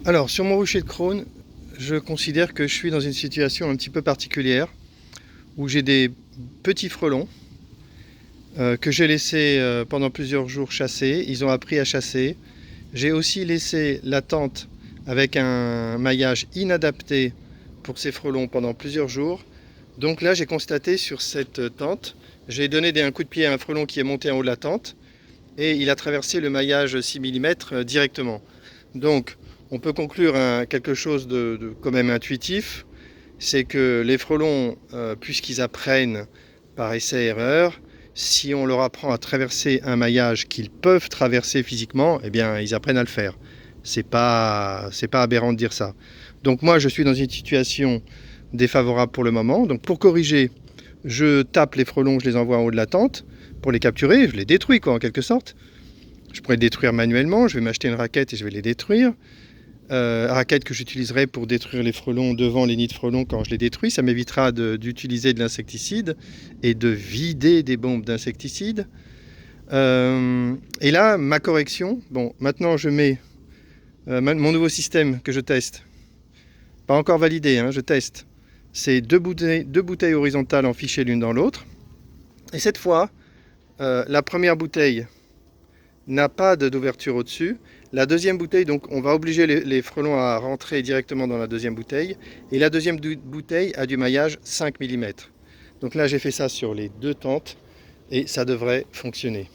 Alors, sur mon rucher de Crône, je considère que je suis dans une situation un petit peu particulière où j'ai des petits frelons que j'ai laissés pendant plusieurs jours chasser. Ils ont appris à chasser. J'ai aussi laissé la tente avec un maillage inadapté pour ces frelons pendant plusieurs jours. Donc là, j'ai constaté sur cette tente, j'ai donné un coup de pied à un frelon qui est monté en haut de la tente et il a traversé le maillage 6 mm directement. Donc, on peut conclure quelque chose de quand même intuitif, c'est que les frelons, puisqu'ils apprennent par essai-erreur, si on leur apprend à traverser un maillage qu'ils peuvent traverser physiquement, eh bien, ils apprennent à le faire. C'est pas aberrant de dire ça. Donc moi, je suis dans une situation défavorable pour le moment. Donc pour corriger, je tape les frelons, je les envoie en haut de la tente pour les capturer, je les détruis quoi, en quelque sorte. Je pourrais les détruire manuellement, je vais m'acheter une raquette et je vais les détruire. Raquette que j'utiliserai pour détruire les frelons devant les nids de frelons quand je les détruis. Ça m'évitera d'utiliser de l'insecticide et de vider des bombes d'insecticide. Et là, ma correction, bon, maintenant je mets mon nouveau système que je teste. Pas encore validé, hein, je teste. C'est deux bouteilles horizontales enfichées l'une dans l'autre. Et cette fois, la première bouteille n'a pas d'ouverture au-dessus. La deuxième bouteille, donc on va obliger les frelons à rentrer directement dans la deuxième bouteille. Et la deuxième bouteille a du maillage 5 mm. Donc là j'ai fait ça sur les deux tentes et ça devrait fonctionner.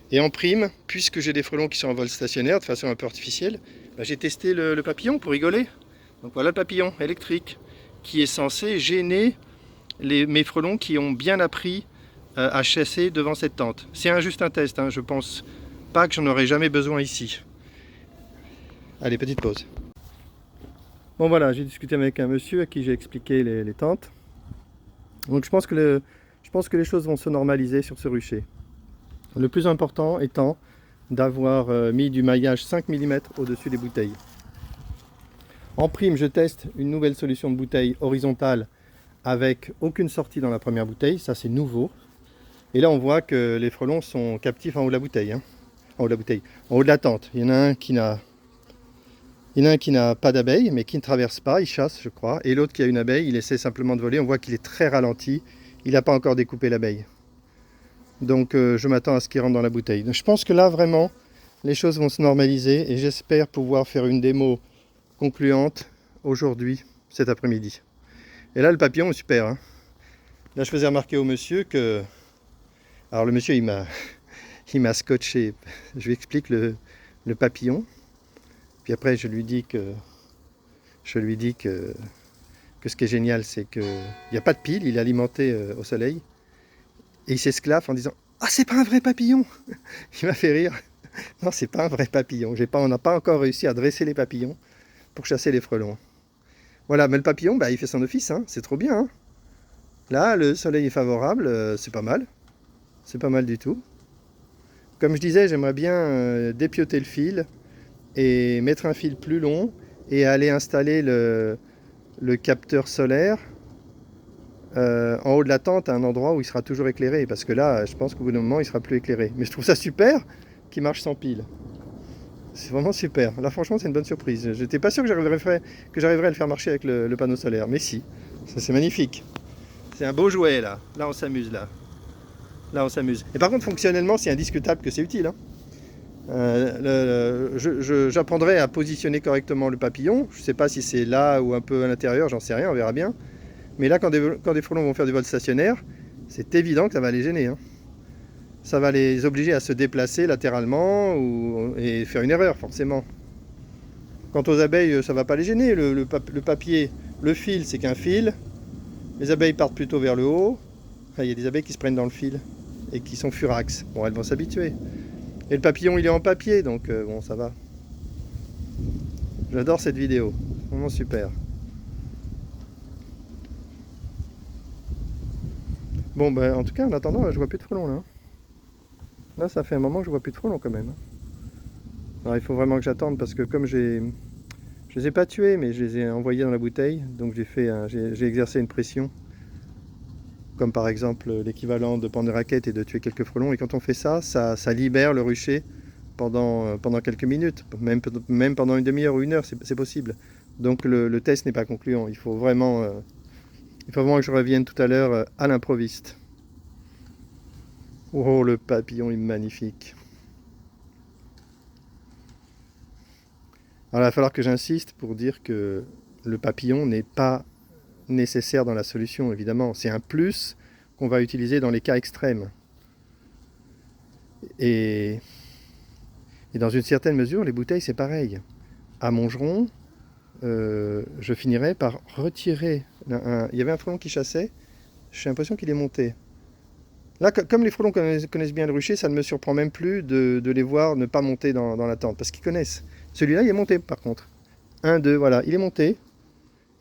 Et en prime, puisque j'ai des frelons qui sont en vol stationnaire de façon un peu artificielle, j'ai testé le papillon pour rigoler. Donc voilà le papillon électrique qui est censé gêner mes frelons qui ont bien appris à chasser devant cette tente. C'est juste un test, hein, je pense pas que j'en aurai jamais besoin ici. Allez, petite pause. Bon voilà, j'ai discuté avec un monsieur à qui j'ai expliqué les tentes. Donc je pense que les choses vont se normaliser sur ce rucher. Le plus important étant d'avoir mis du maillage 5 mm au-dessus des bouteilles. En prime, je teste une nouvelle solution de bouteille horizontale avec aucune sortie dans la première bouteille. Ça, c'est nouveau. Et là, on voit que les frelons sont captifs en haut de la bouteille. Hein. En haut de la bouteille. En haut de la tente. Il y en a un qui n'a pas d'abeille, mais qui ne traverse pas. Il chasse, je crois. Et l'autre qui a une abeille, il essaie simplement de voler. On voit qu'il est très ralenti. Il n'a pas encore découpé l'abeille. Donc, je m'attends à ce qu'il rentre dans la bouteille. Donc, je pense que là, vraiment, les choses vont se normaliser. Et j'espère pouvoir faire une démo concluante aujourd'hui, cet après-midi. Et là, le papillon est super. Hein. Là, je faisais remarquer au monsieur que... Alors, le monsieur, il m'a scotché. Je lui explique le papillon. Puis après, je lui dis que ce qui est génial, c'est qu'il n'y a pas de pile, il est alimenté au soleil. Et il s'esclaffe en disant « Ah, c'est pas un vrai papillon !» Il m'a fait rire. Non, c'est pas un vrai papillon. On n'a pas encore réussi à dresser les papillons pour chasser les frelons. Voilà, mais le papillon, il fait son office, hein. C'est trop bien. Hein. Là, le soleil est favorable, c'est pas mal. C'est pas mal du tout. Comme je disais, j'aimerais bien dépioter le fil et mettre un fil plus long et aller installer le capteur solaire en haut de la tente à un endroit où il sera toujours éclairé. Parce que là, je pense qu'au bout d'un moment, il sera plus éclairé. Mais je trouve ça super qu'il marche sans pile. C'est vraiment super. Là, franchement, c'est une bonne surprise. J'étais pas sûr que j'arriverais à le faire marcher avec le panneau solaire. Mais si, ça c'est magnifique. C'est un beau jouet, là. Là, on s'amuse, là. Là, on s'amuse. Et par contre, fonctionnellement, c'est indiscutable que c'est utile. Hein. J'apprendrai à positionner correctement le papillon. Je ne sais pas si c'est là ou un peu à l'intérieur, j'en sais rien, on verra bien. Mais là, quand des frelons vont faire du vol stationnaire, c'est évident que ça va les gêner. Hein. Ça va les obliger à se déplacer latéralement et faire une erreur, forcément. Quant aux abeilles, ça ne va pas les gêner. Le papier, le fil, c'est qu'un fil. Les abeilles partent plutôt vers le haut. Il y a des abeilles qui se prennent dans le fil et qui sont furax. Bon, elles vont s'habituer. Et le papillon, il est en papier, donc bon, ça va. J'adore cette vidéo. Vraiment super. Bon, en tout cas, en attendant, je vois plus de frelons, là. Là, ça fait un moment que je vois plus de frelons, quand même. Alors, il faut vraiment que j'attende, parce que comme je les ai pas tués, mais je les ai envoyés dans la bouteille, donc j'ai exercé une pression. Comme par exemple l'équivalent de prendre une raquette et de tuer quelques frelons. Et quand on fait ça, ça libère le rucher pendant quelques minutes, même pendant une demi-heure ou une heure, c'est possible. Donc le test n'est pas concluant. Il faut vraiment que je revienne tout à l'heure à l'improviste. Oh, le papillon est magnifique. Alors il va falloir que j'insiste pour dire que le papillon n'est pas nécessaire dans la solution, évidemment. C'est un plus qu'on va utiliser dans les cas extrêmes. Et dans une certaine mesure, les bouteilles, c'est pareil. À Montgeron, je finirai par retirer... Il y avait un frelon qui chassait, j'ai l'impression qu'il est monté. Là, comme les frelons connaissent bien le rucher, ça ne me surprend même plus de les voir ne pas monter dans la tente, parce qu'ils connaissent. Celui-là, il est monté par contre. 1, 2, voilà, il est monté.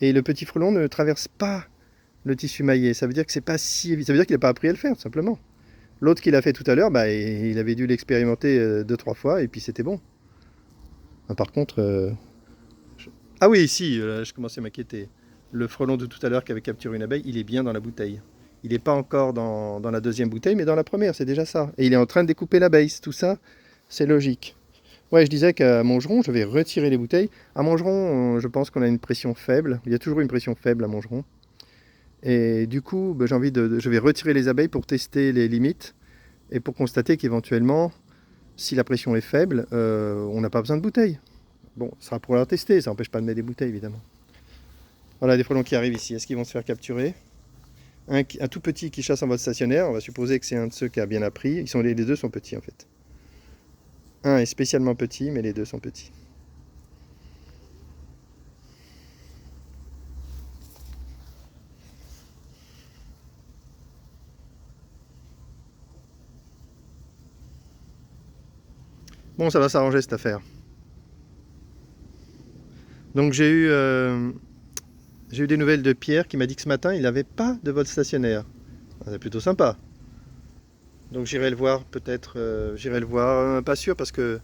Et le petit frelon ne traverse pas le tissu maillé. Ça veut dire que c'est pas si évident. Ça veut dire qu'il n'a pas appris à le faire, tout simplement. L'autre qu'il a fait tout à l'heure, bah, il avait dû l'expérimenter 2-3 fois, et puis c'était bon. Par contre... Ah oui, si, je commençais à m'inquiéter. Le frelon de tout à l'heure qui avait capturé une abeille, il est bien dans la bouteille. Il n'est pas encore dans la deuxième bouteille, mais dans la première, c'est déjà ça. Et il est en train de découper l'abeille. Tout ça, c'est logique. Ouais, je disais qu'à Montgeron, je vais retirer les bouteilles. À Montgeron, je pense qu'on a une pression faible. Il y a toujours une pression faible à Montgeron. Et du coup, bah, je vais retirer les abeilles pour tester les limites et pour constater qu'éventuellement, si la pression est faible, on n'a pas besoin de bouteilles. Bon, ça sera pour leur tester, ça n'empêche pas de mettre des bouteilles, évidemment. Voilà des frelons qui arrivent ici. Est-ce qu'ils vont se faire capturer? Un tout petit qui chasse en mode stationnaire, on va supposer que c'est un de ceux qui a bien appris. Les deux sont petits en fait. Un est spécialement petit, mais les deux sont petits. Bon, ça va s'arranger cette affaire. Donc j'ai eu des nouvelles de Pierre qui m'a dit que ce matin il n'avait pas de vol stationnaire. C'est plutôt sympa. Donc j'irai le voir peut-être, j'irai le voir, pas sûr parce que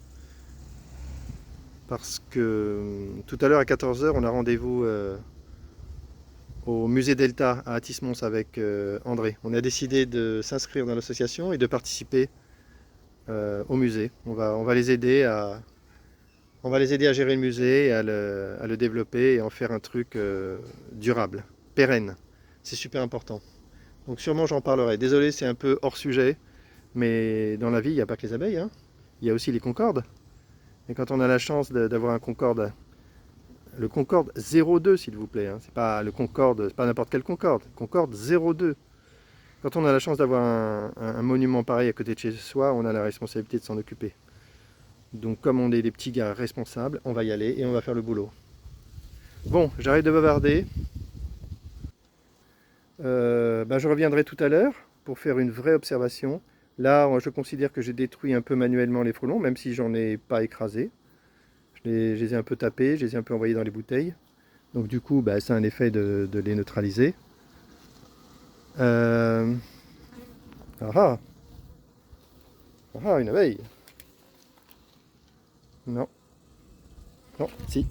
tout à l'heure à 14 h on a rendez-vous au musée Delta à Athis-Mons avec André. On a décidé de s'inscrire dans l'association et de participer au musée. On va les aider à gérer le musée, et à le développer et en faire un truc durable, pérenne. C'est super important. Donc sûrement j'en parlerai. Désolé, c'est un peu hors sujet, mais dans la vie, il n'y a pas que les abeilles, hein. Il y a aussi les concordes. Et quand on a la chance d'avoir un concorde, le concorde 02 s'il vous plaît, hein. C'est pas le concorde, c'est pas n'importe quel concorde, concorde 02. Quand on a la chance d'avoir un monument pareil à côté de chez soi, on a la responsabilité de s'en occuper. Donc comme on est des petits gars responsables, on va y aller et on va faire le boulot. Bon, j'arrête de bavarder. Je reviendrai tout à l'heure pour faire une vraie observation. Là, je considère que j'ai détruit un peu manuellement les frelons, même si j'en ai pas écrasé. Je les ai un peu tapés, je les ai un peu envoyés dans les bouteilles. Donc du coup, ça a un effet de les neutraliser. Une abeille. Non. Non, si.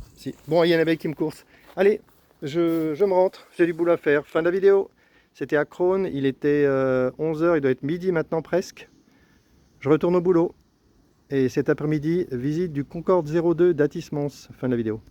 Bon, il y a une abeille qui me course. Allez, je me rentre, j'ai du boulot à faire. Fin de la vidéo. C'était à Crône, il était 11 h, il doit être midi maintenant presque. Je retourne au boulot. Et cet après-midi, visite du Concorde 02 d'Athis-Mons. Fin de la vidéo.